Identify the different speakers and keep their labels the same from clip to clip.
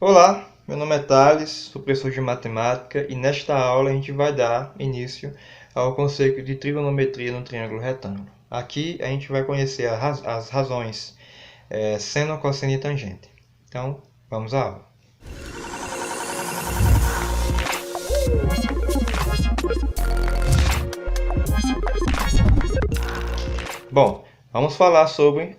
Speaker 1: Olá, meu nome é Thales, sou professor de matemática e nesta aula a gente vai dar início ao conceito de trigonometria no triângulo retângulo. Aqui a gente vai conhecer as razões seno, cosseno e tangente. Então, vamos à aula. Bom, vamos falar sobre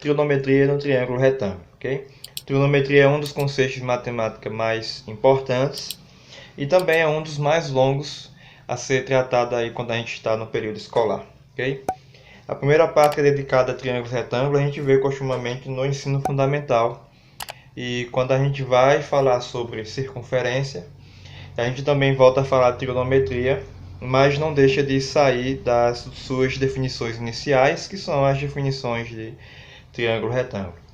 Speaker 1: trigonometria no triângulo retângulo, ok? Trigonometria é um dos conceitos de matemática mais importantes e também é um dos mais longos a ser tratado aí quando a gente está no período escolar, ok? A primeira parte é dedicada a triângulos retângulos, a gente vê costumamente no ensino fundamental. E quando a gente vai falar sobre circunferência, a gente também volta a falar de trigonometria, mas não deixa de sair das suas definições iniciais, que são as definições de triângulo retângulo.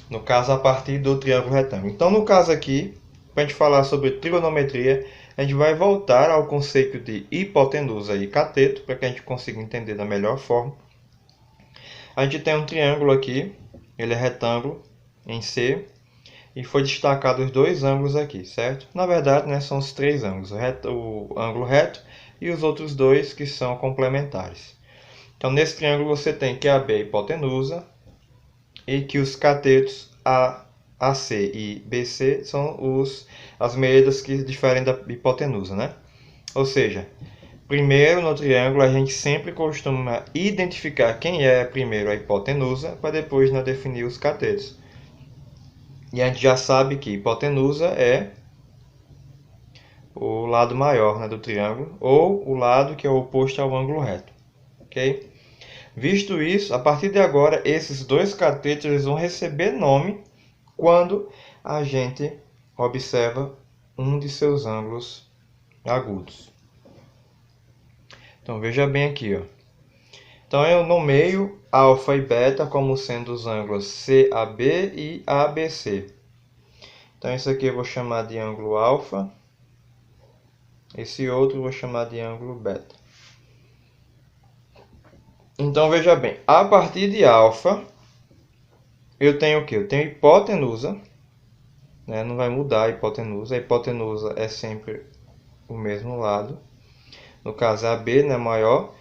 Speaker 1: No caso, a partir do triângulo retângulo. Então, no caso aqui, para a gente falar sobre trigonometria, a gente vai voltar ao conceito de hipotenusa e cateto, para que a gente consiga entender da melhor forma. A gente tem um triângulo aqui, ele é retângulo em C, e foi destacado os dois ângulos aqui, certo? Na verdade, né, são os três ângulos, o ângulo reto e os outros dois que são complementares. Então, nesse triângulo você tem que AB é hipotenusa e que os catetos AC e BC são as medidas que diferem da hipotenusa, né? Ou seja, primeiro no triângulo a gente sempre costuma identificar quem é primeiro a hipotenusa para depois definir os catetos. E a gente já sabe que hipotenusa é o lado maior, né, do triângulo, ou o lado que é oposto ao ângulo reto. Ok? Visto isso, a partir de agora, esses dois catetos eles vão receber nome quando a gente observa um de seus ângulos agudos. Então, veja bem aqui, ó. Então, eu nomeio alfa e beta como sendo os ângulos CAB e ABC. Então, esse aqui eu vou chamar de ângulo alfa. Esse outro eu vou chamar de ângulo beta. Então, veja bem. A partir de alfa, eu tenho o quê? Eu tenho hipotenusa. Né? Não vai mudar a hipotenusa. A hipotenusa é sempre o mesmo lado. No caso, a AB, né, maior.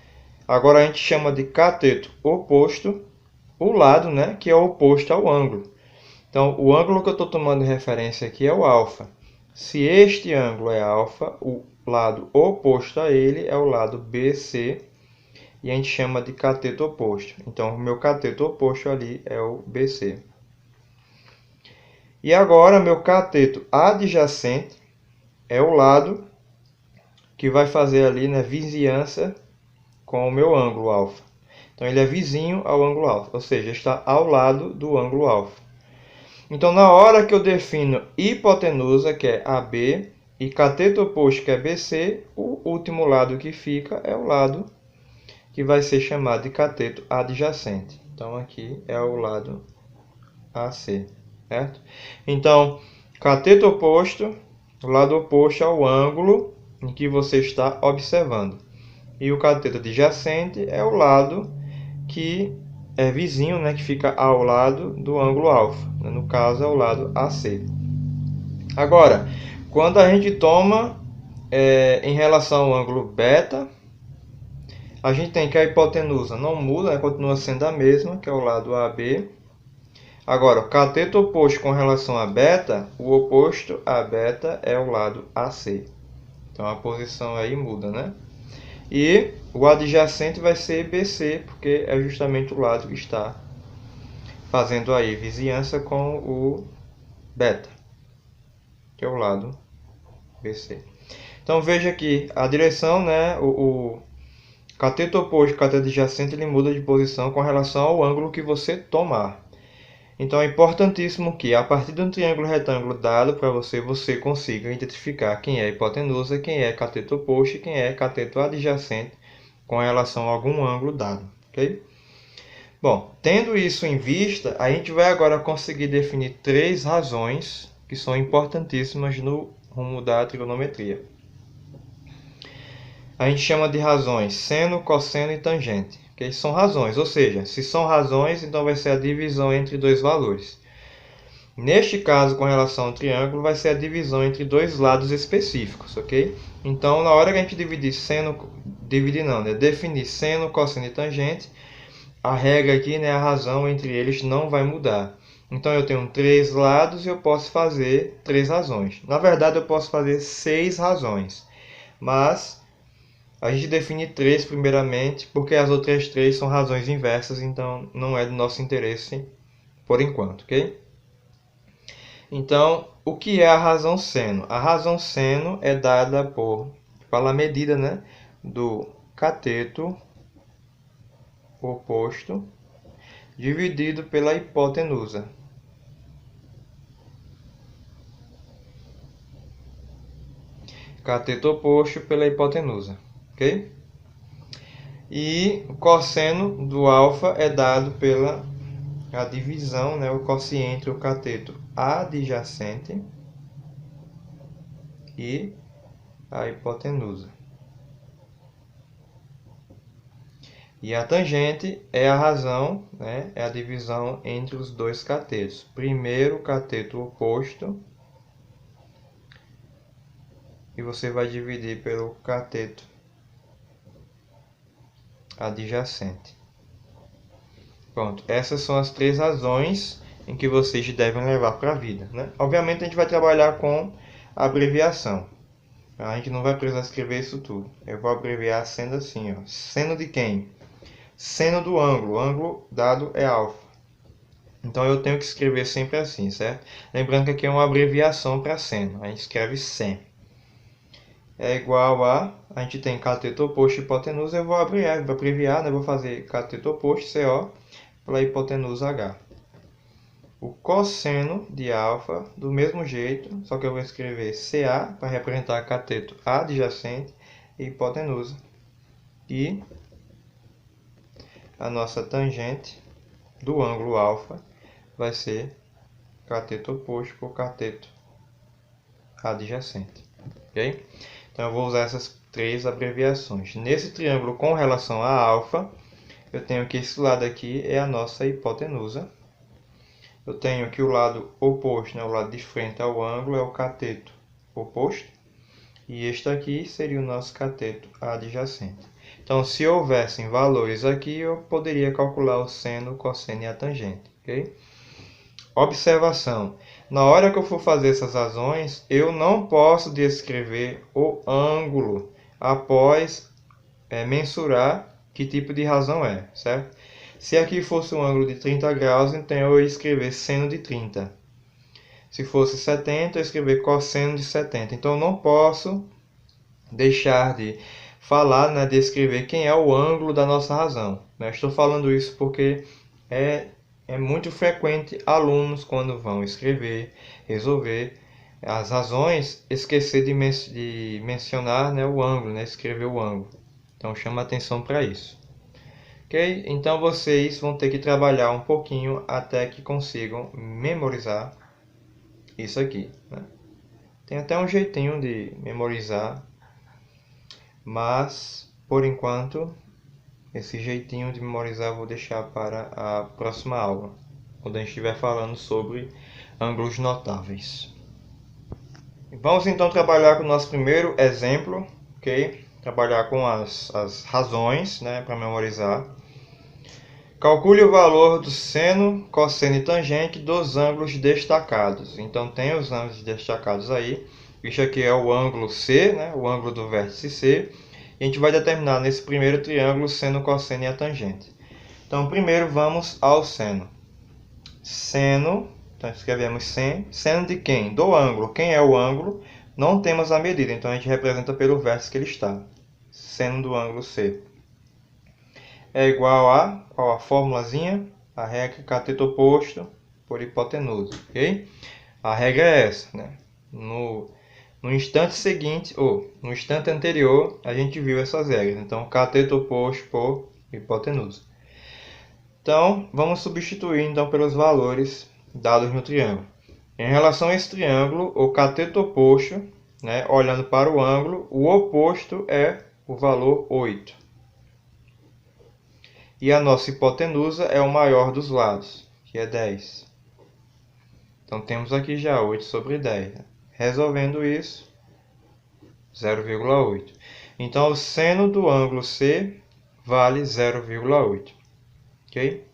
Speaker 1: Agora a gente chama de cateto oposto o lado, né, que é oposto ao ângulo. Então, o ângulo que eu estou tomando de referência aqui é o alfa. Se este ângulo é alfa, o lado oposto a ele é o lado BC, e a gente chama de cateto oposto. Então, o meu cateto oposto ali é o BC. E agora, meu cateto adjacente é o lado que vai fazer ali, né, vizinhança com o meu ângulo alfa. Então, ele é vizinho ao ângulo alfa, ou seja, está ao lado do ângulo alfa. Então, na hora que eu defino hipotenusa, que é AB, e cateto oposto, que é BC, o último lado que fica é o lado que vai ser chamado de cateto adjacente. Então, aqui é o lado AC, certo? Então, cateto oposto, o lado oposto ao ângulo em que você está observando. E o cateto adjacente é o lado que é vizinho, né, que fica ao lado do ângulo alfa. No caso, é o lado AC. Agora, quando a gente toma em relação ao ângulo beta, a gente tem que a hipotenusa não muda, continua sendo a mesma, que é o lado AB. Agora, o cateto oposto com relação a beta, o oposto a beta é o lado AC. Então, a posição aí muda, né? E o adjacente vai ser BC, porque é justamente o lado que está fazendo aí vizinhança com o beta, que é o lado BC. Então, veja aqui a direção, né? O cateto oposto e o cateto adjacente ele muda de posição com relação ao ângulo que você tomar. Então, é importantíssimo que, a partir de um triângulo retângulo dado para você, você consiga identificar quem é hipotenusa, quem é cateto oposto e quem é cateto adjacente com relação a algum ângulo dado. Okay? Bom, tendo isso em vista, a gente vai agora conseguir definir três razões que são importantíssimas no rumo da trigonometria. A gente chama de razões seno, cosseno e tangente. Okay? São razões, ou seja, se são razões, então vai ser a divisão entre dois valores. Neste caso, com relação ao triângulo, vai ser a divisão entre dois lados específicos, ok? Então, na hora que a gente definir seno, cosseno e tangente, a regra aqui, né, a razão entre eles não vai mudar. Então, eu tenho 3 lados e eu posso fazer 3 razões. Na verdade, eu posso fazer 6 razões, mas a gente define 3 primeiramente, porque as outras 3 são razões inversas, então não é do nosso interesse por enquanto, ok? Então, o que é a razão seno? A razão seno é dada pela medida, né, do cateto oposto dividido pela hipotenusa. Cateto oposto pela hipotenusa, ok? E o cosseno do alfa é dado pela a divisão, né, o quociente entre o cateto adjacente e a hipotenusa. E a tangente é a razão, né, é a divisão entre os dois catetos. Primeiro o cateto oposto e você vai dividir pelo cateto adjacente. Pronto, essas são as 3 razões em que vocês devem levar para a vida, né? Obviamente a gente vai trabalhar com abreviação. A gente não vai precisar escrever isso tudo. Eu vou abreviar sendo assim, ó. Seno de quem? Seno do ângulo. O ângulo dado é alfa. Então eu tenho que escrever sempre assim, certo? Lembrando que aqui é uma abreviação para seno. A gente escreve sen. É igual a gente tem cateto oposto e hipotenusa. Eu vou abreviar, né? Vou fazer cateto oposto, CO, pela hipotenusa H. O cosseno de alfa, do mesmo jeito, só que eu vou escrever CA para representar cateto adjacente e hipotenusa. E a nossa tangente do ângulo alfa vai ser cateto oposto por cateto adjacente. Ok? Então eu vou usar essas 3 abreviações. Nesse triângulo com relação a alfa, eu tenho que esse lado aqui é a nossa hipotenusa. Eu tenho que o lado oposto, né, o lado de frente ao ângulo, é o cateto oposto. E este aqui seria o nosso cateto adjacente. Então, se houvessem valores aqui, eu poderia calcular o seno, o cosseno e a tangente. Okay? Observação. Na hora que eu for fazer essas razões, eu não posso descrever o ângulo após mensurar que tipo de razão é, certo? Se aqui fosse um ângulo de 30 graus, então eu ia escrever seno de 30. Se fosse 70, eu ia escrever cosseno de 70. Então eu não posso deixar de falar, né, de escrever quem é o ângulo da nossa razão. Né? Estou falando isso porque é muito frequente alunos, quando vão escrever, resolver as razões, esquecer de mencionar, né, o ângulo, né, escrever o ângulo. Então chama atenção para isso. Ok? Então vocês vão ter que trabalhar um pouquinho até que consigam memorizar isso aqui. Né? Tem até um jeitinho de memorizar, mas por enquanto esse jeitinho de memorizar eu vou deixar para a próxima aula, quando a gente estiver falando sobre ângulos notáveis. Vamos então trabalhar com o nosso primeiro exemplo, ok? Trabalhar com as razões, né, para memorizar. Calcule o valor do seno, cosseno e tangente dos ângulos destacados. Então tem os ângulos destacados aí. Isso aqui é o ângulo C, né, o ângulo do vértice C. E a gente vai determinar nesse primeiro triângulo o seno, cosseno e a tangente. Então primeiro vamos ao seno. Seno, então escrevemos sen. Seno de quem? Do ângulo. Quem é o ângulo? Não temos a medida, então a gente representa pelo vértice que ele está. Seno do ângulo C é igual a formulazinha, a regra cateto oposto por hipotenusa, ok? A regra é essa, né? No instante seguinte, ou no instante anterior, a gente viu essas regras. Então, cateto oposto por hipotenusa. Então, vamos substituir então pelos valores dados no triângulo. Em relação a esse triângulo, o cateto oposto, né, olhando para o ângulo, o oposto é o valor 8. E a nossa hipotenusa é o maior dos lados, que é 10. Então temos aqui já 8 sobre 10. Resolvendo isso, 0,8. Então o seno do ângulo C vale 0,8. Ok?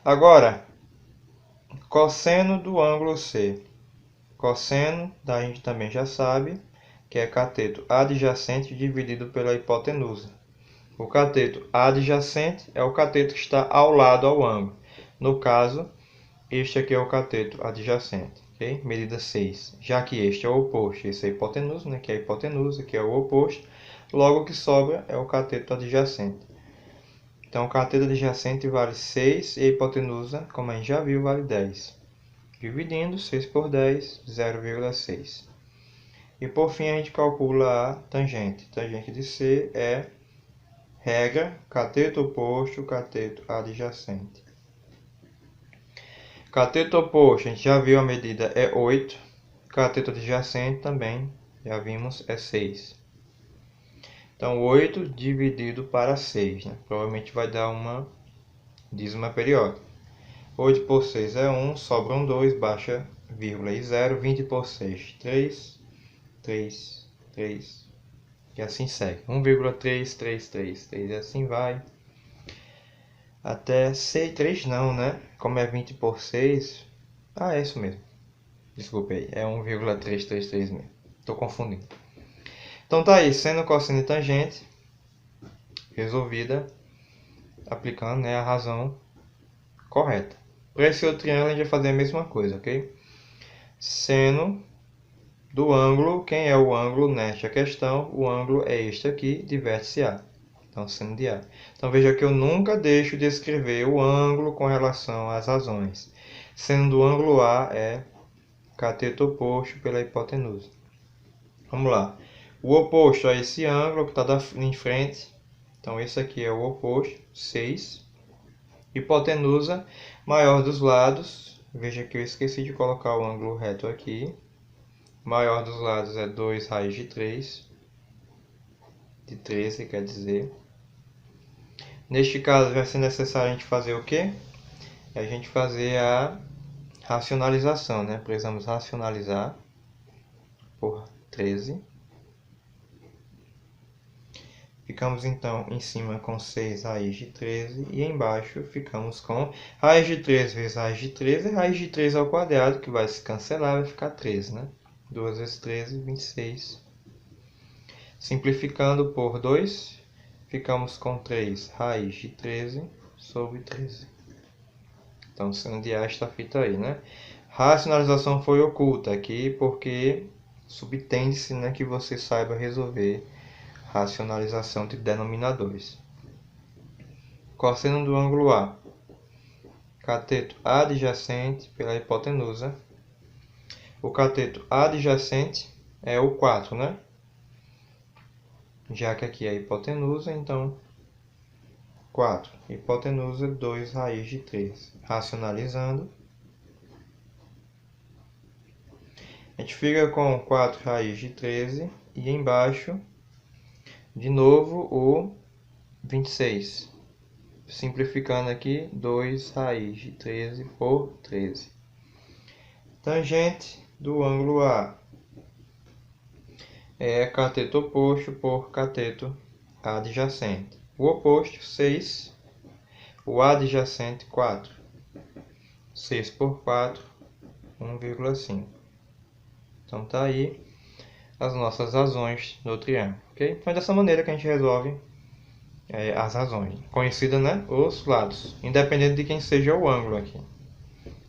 Speaker 1: Agora, cosseno do ângulo C. Cosseno, a gente também já sabe, que é cateto adjacente dividido pela hipotenusa. O cateto adjacente é o cateto que está ao lado ao ângulo. No caso, este aqui é o cateto adjacente. Okay? Medida 6. Já que este é o oposto, esse é a hipotenusa, né? Que é a hipotenusa, que é o oposto. Logo o que sobra é o cateto adjacente. Então, o cateto adjacente vale 6 e a hipotenusa, como a gente já viu, vale 10. Dividindo 6 por 10, 0,6. E por fim a gente calcula a tangente. Tangente de C é regra, cateto oposto, cateto adjacente. Cateto oposto, a gente já viu a medida é 8. Cateto adjacente também, já vimos, é 6. Então 8 dividido para 6, né? Provavelmente vai dar uma dízima periódica. 8 por 6 é 1, sobram 2, baixa vírgula e 0. 20 por 6, 3, 3, 3. E assim segue. 1,333. E assim vai. Até 6, 3 não, né? Como é 20 por 6. Ah, é isso mesmo. Desculpe aí. É 1,333 mesmo. Estou confundindo. Então tá aí. Seno, cosseno e tangente. Resolvida. Aplicando, né, a razão correta. Para esse outro triângulo a gente vai fazer a mesma coisa, ok? Seno do ângulo, quem é o ângulo nesta questão? O ângulo é este aqui, de vértice A. Então, seno de A. Então, veja que eu nunca deixo de escrever o ângulo com relação às razões. Seno do ângulo A é cateto oposto pela hipotenusa. Vamos lá. O oposto a esse ângulo que está em frente. Então, esse aqui é o oposto, 6. Hipotenusa maior dos lados. Veja que eu esqueci de colocar o ângulo reto aqui. Maior dos lados é 2 raiz de 3. De 13, quer dizer. Neste caso, vai ser necessário a gente fazer o quê? A gente fazer a racionalização, né? Precisamos racionalizar por 13. Ficamos então em cima com 6 raiz de 13 e embaixo ficamos com raiz de 13 vezes raiz de 13 e raiz de 13 ao quadrado, que vai se cancelar, vai ficar 13, né? 2 vezes 13, 26. Simplificando por 2, ficamos com 3 raiz de 13 sobre 13. Então, seno de A está feito aí, né? Racionalização foi oculta aqui porque subtende-se, né, que você saiba resolver racionalização de denominadores. Cosseno do ângulo A. Cateto adjacente pela hipotenusa. O cateto adjacente é o 4, né? Já que aqui é a hipotenusa, então 4. Hipotenusa, 2 raiz de 3. Racionalizando. A gente fica com 4 raiz de 13 e embaixo, de novo, o 26. Simplificando aqui, 2 raiz de 13 por 13. Tangente do ângulo A é cateto oposto por cateto adjacente. O oposto, 6. O adjacente, 4. 6 por 4, 1,5. Então, tá aí as nossas razões do triângulo. Okay? Então, é dessa maneira que a gente resolve as razões. Conhecida, né? Os lados. Independente de quem seja o ângulo aqui.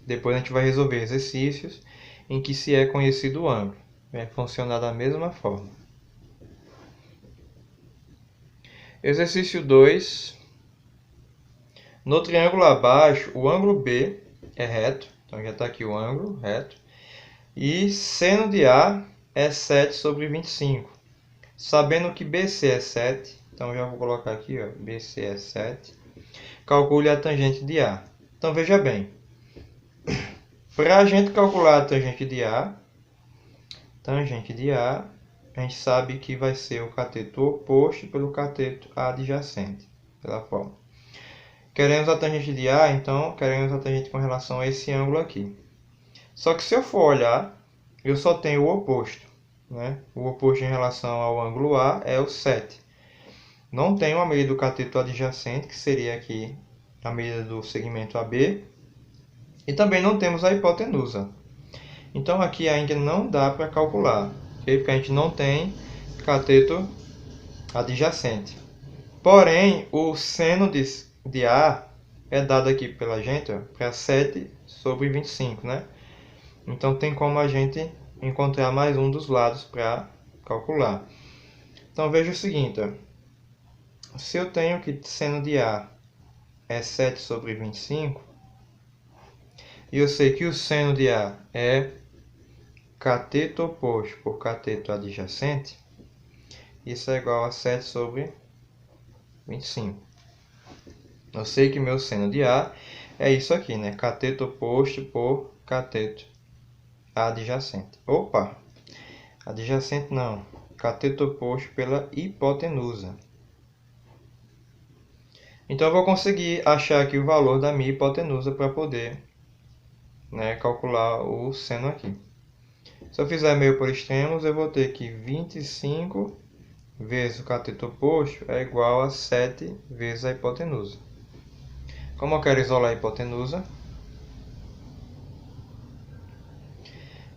Speaker 1: Depois a gente vai resolver exercícios em que se é conhecido o ângulo. Vai funcionar da mesma forma. Exercício 2. No triângulo abaixo, o ângulo B é reto. Então já está aqui o ângulo reto. E seno de A é 7 sobre 25. Sabendo que BC é 7, então já vou colocar aqui, ó, BC é 7. Calcule a tangente de A. Então veja bem. Para a gente calcular a tangente de A, a gente sabe que vai ser o cateto oposto pelo cateto adjacente, pela forma. Queremos a tangente de A, então queremos a tangente com relação a esse ângulo aqui. Só que se eu for olhar, eu só tenho o oposto, né? O oposto em relação ao ângulo A é o 7. Não tenho a medida do cateto adjacente, que seria aqui a medida do segmento AB. E também não temos a hipotenusa. Então aqui ainda não dá para calcular, okay? Porque a gente não tem cateto adjacente. Porém, o seno de A é dado aqui pela gente para 7 sobre 25, né? Então tem como a gente encontrar mais um dos lados para calcular. Então veja o seguinte, ó. Se eu tenho que seno de A é 7 sobre 25, e eu sei que o seno de A é cateto oposto por cateto adjacente, isso é igual a 7 sobre 25. Eu sei que meu seno de A é isso aqui, né? Cateto oposto por cateto adjacente. Opa! Adjacente não. Cateto oposto pela hipotenusa. Então eu vou conseguir achar aqui o valor da minha hipotenusa para poder, né, calcular o seno aqui. Se eu fizer meio por extremos, eu vou ter que 25 vezes o cateto oposto é igual a 7 vezes a hipotenusa. Como eu quero isolar a hipotenusa,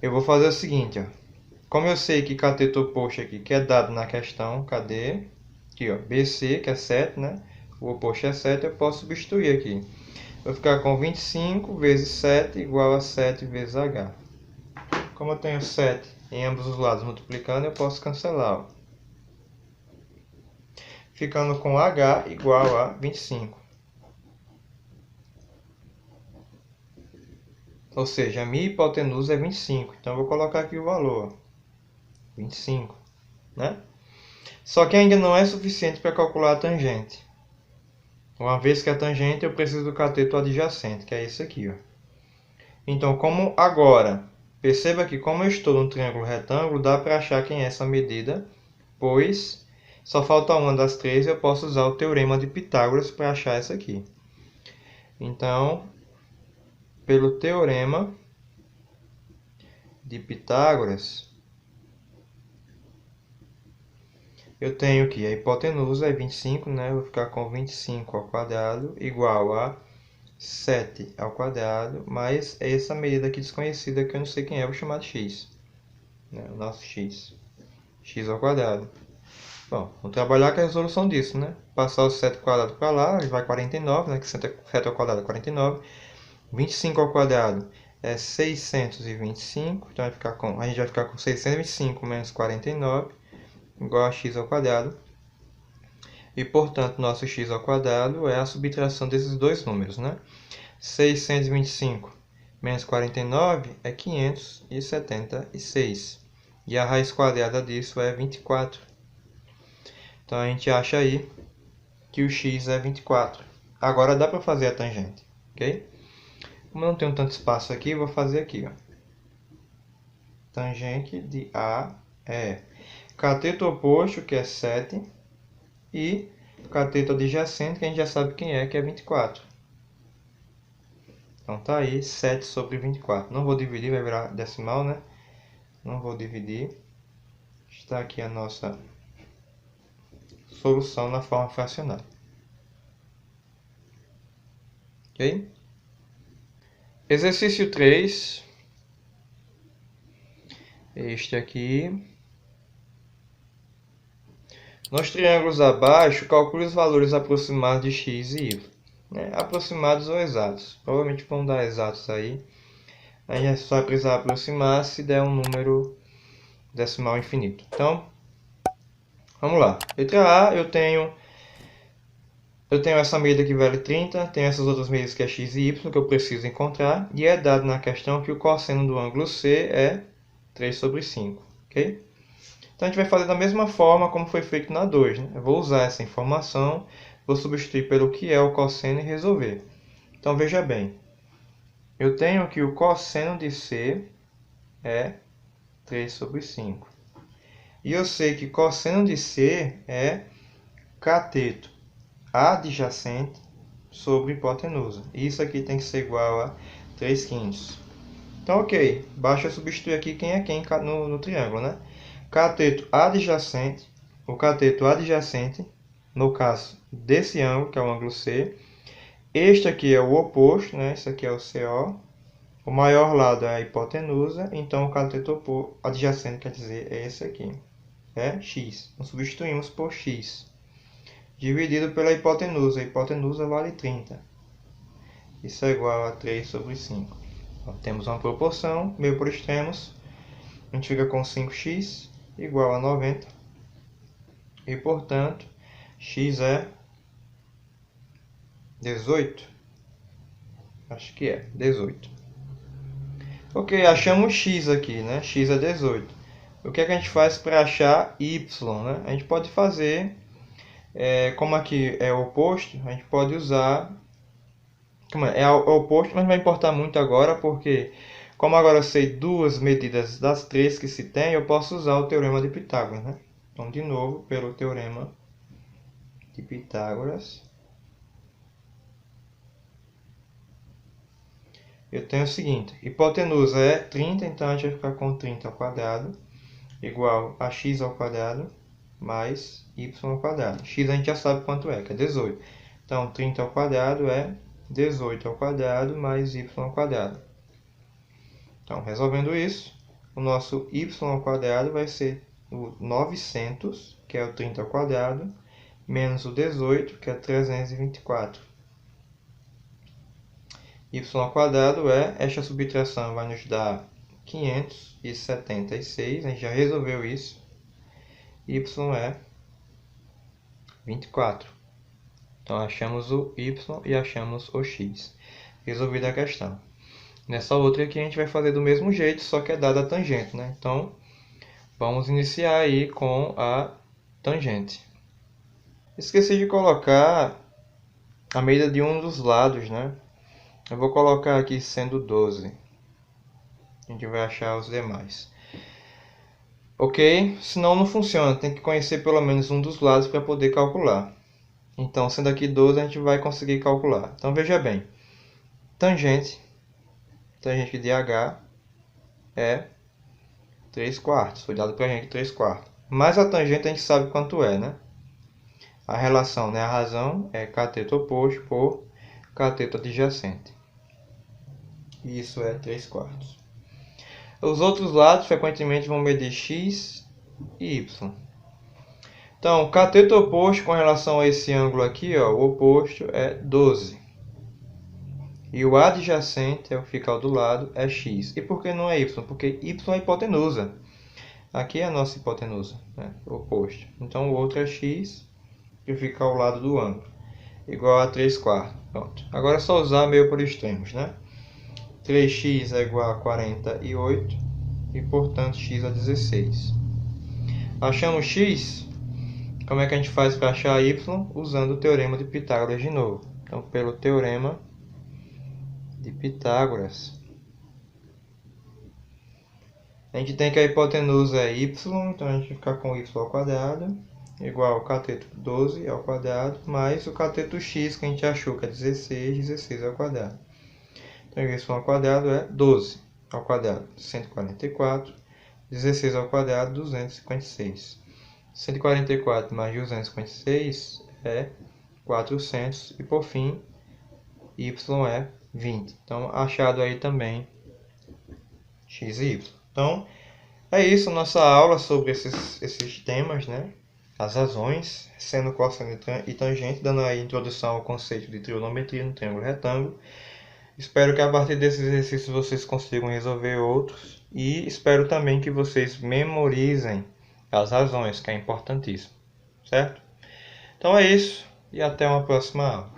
Speaker 1: eu vou fazer o seguinte, ó. Como eu sei que cateto oposto aqui, que é dado na questão, cadê? Aqui, ó, BC, que é 7, né? O oposto é 7, eu posso substituir aqui. Vou ficar com 25 vezes 7 igual a 7 vezes H. Como eu tenho 7 em ambos os lados multiplicando, eu posso cancelar, ó. Ficando com H igual a 25. Ou seja, a minha hipotenusa é 25. Então eu vou colocar aqui o valor, ó. 25, né? Só que ainda não é suficiente para calcular a tangente. Uma vez que a tangente, eu preciso do cateto adjacente, que é esse aqui, ó. Então, como agora, perceba que como eu estou no triângulo retângulo, dá para achar quem é essa medida, pois só falta uma das três e eu posso usar o teorema de Pitágoras para achar essa aqui. Então, pelo teorema de Pitágoras, eu tenho que a hipotenusa é 25, né? Eu vou ficar com 25 ao quadrado igual a 7 ao quadrado, mais essa medida aqui desconhecida que eu não sei quem é, vou chamar de x. Né? O nosso x. X ao quadrado. Bom, vamos trabalhar com a resolução disso, né? Passar o 7 ao quadrado para lá, ele vai 49, né? Que 7 ao quadrado é 49. 25 ao quadrado é 625, então a gente vai ficar com 625 menos 49, igual a x ao quadrado. E, portanto, nosso x ao quadrado é a subtração desses dois números, né? 625 menos 49 é 576. E a raiz quadrada disso é 24. Então, a gente acha aí que o x é 24. Agora dá para fazer a tangente, ok? Como eu não tenho tanto espaço aqui, vou fazer aqui, ó. Tangente de A é cateto oposto, que é 7, e cateto adjacente, que a gente já sabe quem é, que é 24. Então tá aí, 7 sobre 24. Não vou dividir, vai virar decimal, né? Não vou dividir. Está aqui a nossa solução na forma fracionária. Ok? Exercício 3. Este aqui. Nos triângulos abaixo, calcule os valores aproximados de x e y. Né? Aproximados ou exatos. Provavelmente vão dar exatos aí. A gente só vai precisar aproximar se der um número decimal infinito. Então, vamos lá. Letra A, eu tenho essa medida que vale 30, tenho essas outras medidas que é x e y, que eu preciso encontrar, e é dado na questão que o cosseno do ângulo C é 3 sobre 5, ok? Então a gente vai fazer da mesma forma como foi feito na 2, né? Eu vou usar essa informação, vou substituir pelo que é o cosseno e resolver. Então veja bem, eu tenho que o cosseno de C é 3 sobre 5. E eu sei que cosseno de C é cateto adjacente sobre hipotenusa. Isso aqui tem que ser igual a 3/5. Então, ok, basta substituir aqui quem é quem no triângulo, né? Cateto adjacente, o cateto adjacente, no caso desse ângulo, que é o ângulo C. Este aqui é o oposto, né? Esse aqui é o CO. O maior lado é a hipotenusa, então o cateto adjacente quer dizer é esse aqui, é x. Então substituímos por x, dividido pela hipotenusa. A hipotenusa vale 30. Isso é igual a 3 sobre 5. Então, temos uma proporção, meio por extremos, a gente fica com 5x igual a 90. E, portanto, x é 18. Acho que é 18. Ok, achamos x aqui, né? X é 18. O que é que a gente faz para achar y, né? A gente pode fazer, como aqui é o oposto, a gente pode usar... É o oposto, mas não vai importar muito agora, porque como agora eu sei duas medidas das três que se tem, eu posso usar o teorema de Pitágoras, né? Então, de novo, pelo teorema de Pitágoras, eu tenho o seguinte: hipotenusa é 30, então a gente vai ficar com 30 ao quadrado igual a x ao quadrado mais y ao quadrado. X a gente já sabe quanto é, que é 18. Então, 30 ao quadrado é 18 ao quadrado mais y ao quadrado. Então, resolvendo isso, o nosso y ao quadrado vai ser o 900, que é o 30 ao quadrado, menos o 18, que é 324. Y ao quadrado esta subtração vai nos dar 576, a gente já resolveu isso. Y é 24. Então, achamos o y e achamos o x. Resolvida a questão. Nessa outra aqui a gente vai fazer do mesmo jeito, só que é dada a tangente, né? Então, vamos iniciar aí com a tangente. Esqueci de colocar a medida de um dos lados, né? Eu vou colocar aqui sendo 12. A gente vai achar os demais. Ok? Senão não funciona. Tem que conhecer pelo menos um dos lados para poder calcular. Então, sendo aqui 12, a gente vai conseguir calcular. Então, veja bem. Tangente de H é 3/4. Foi dado para a gente 3/4. Mas a tangente a gente sabe quanto é, né? A relação, né? A razão é cateto oposto por cateto adjacente. E isso é 3/4. Os outros lados, frequentemente, vão medir x e y. Então, o cateto oposto com relação a esse ângulo aqui, ó, o oposto é 12. E o adjacente, é o que fica ao do lado, é x. E por que não é y? Porque y é a hipotenusa. Aqui é a nossa hipotenusa, né? O oposto. Então, o outro é x, que fica ao lado do ângulo, igual a 3/4. Pronto. Agora é só usar meio por extremos, né? 3x é igual a 48 e, portanto, x é 16. Achamos x. Como é que a gente faz para achar y? Usando o teorema de Pitágoras de novo. Então, pelo teorema de Pitágoras, a gente tem que a hipotenusa é y, então a gente vai ficar com y ao quadrado igual ao cateto 12 ao quadrado mais o cateto x que a gente achou que é 16, 16 ao quadrado. Então, y ao quadrado é 12 ao quadrado, 144, 16 ao quadrado, 256. 144 mais 256 é 400 e, por fim, y é 20. Então, achado aí também x e y. Então, é isso, nossa aula sobre esses temas, né? As razões, seno, cosseno e tangente, dando aí introdução ao conceito de trigonometria no triângulo retângulo. Espero que a partir desses exercícios vocês consigam resolver outros e espero também que vocês memorizem as razões, que é importantíssimo, certo? Então é isso e até uma próxima aula.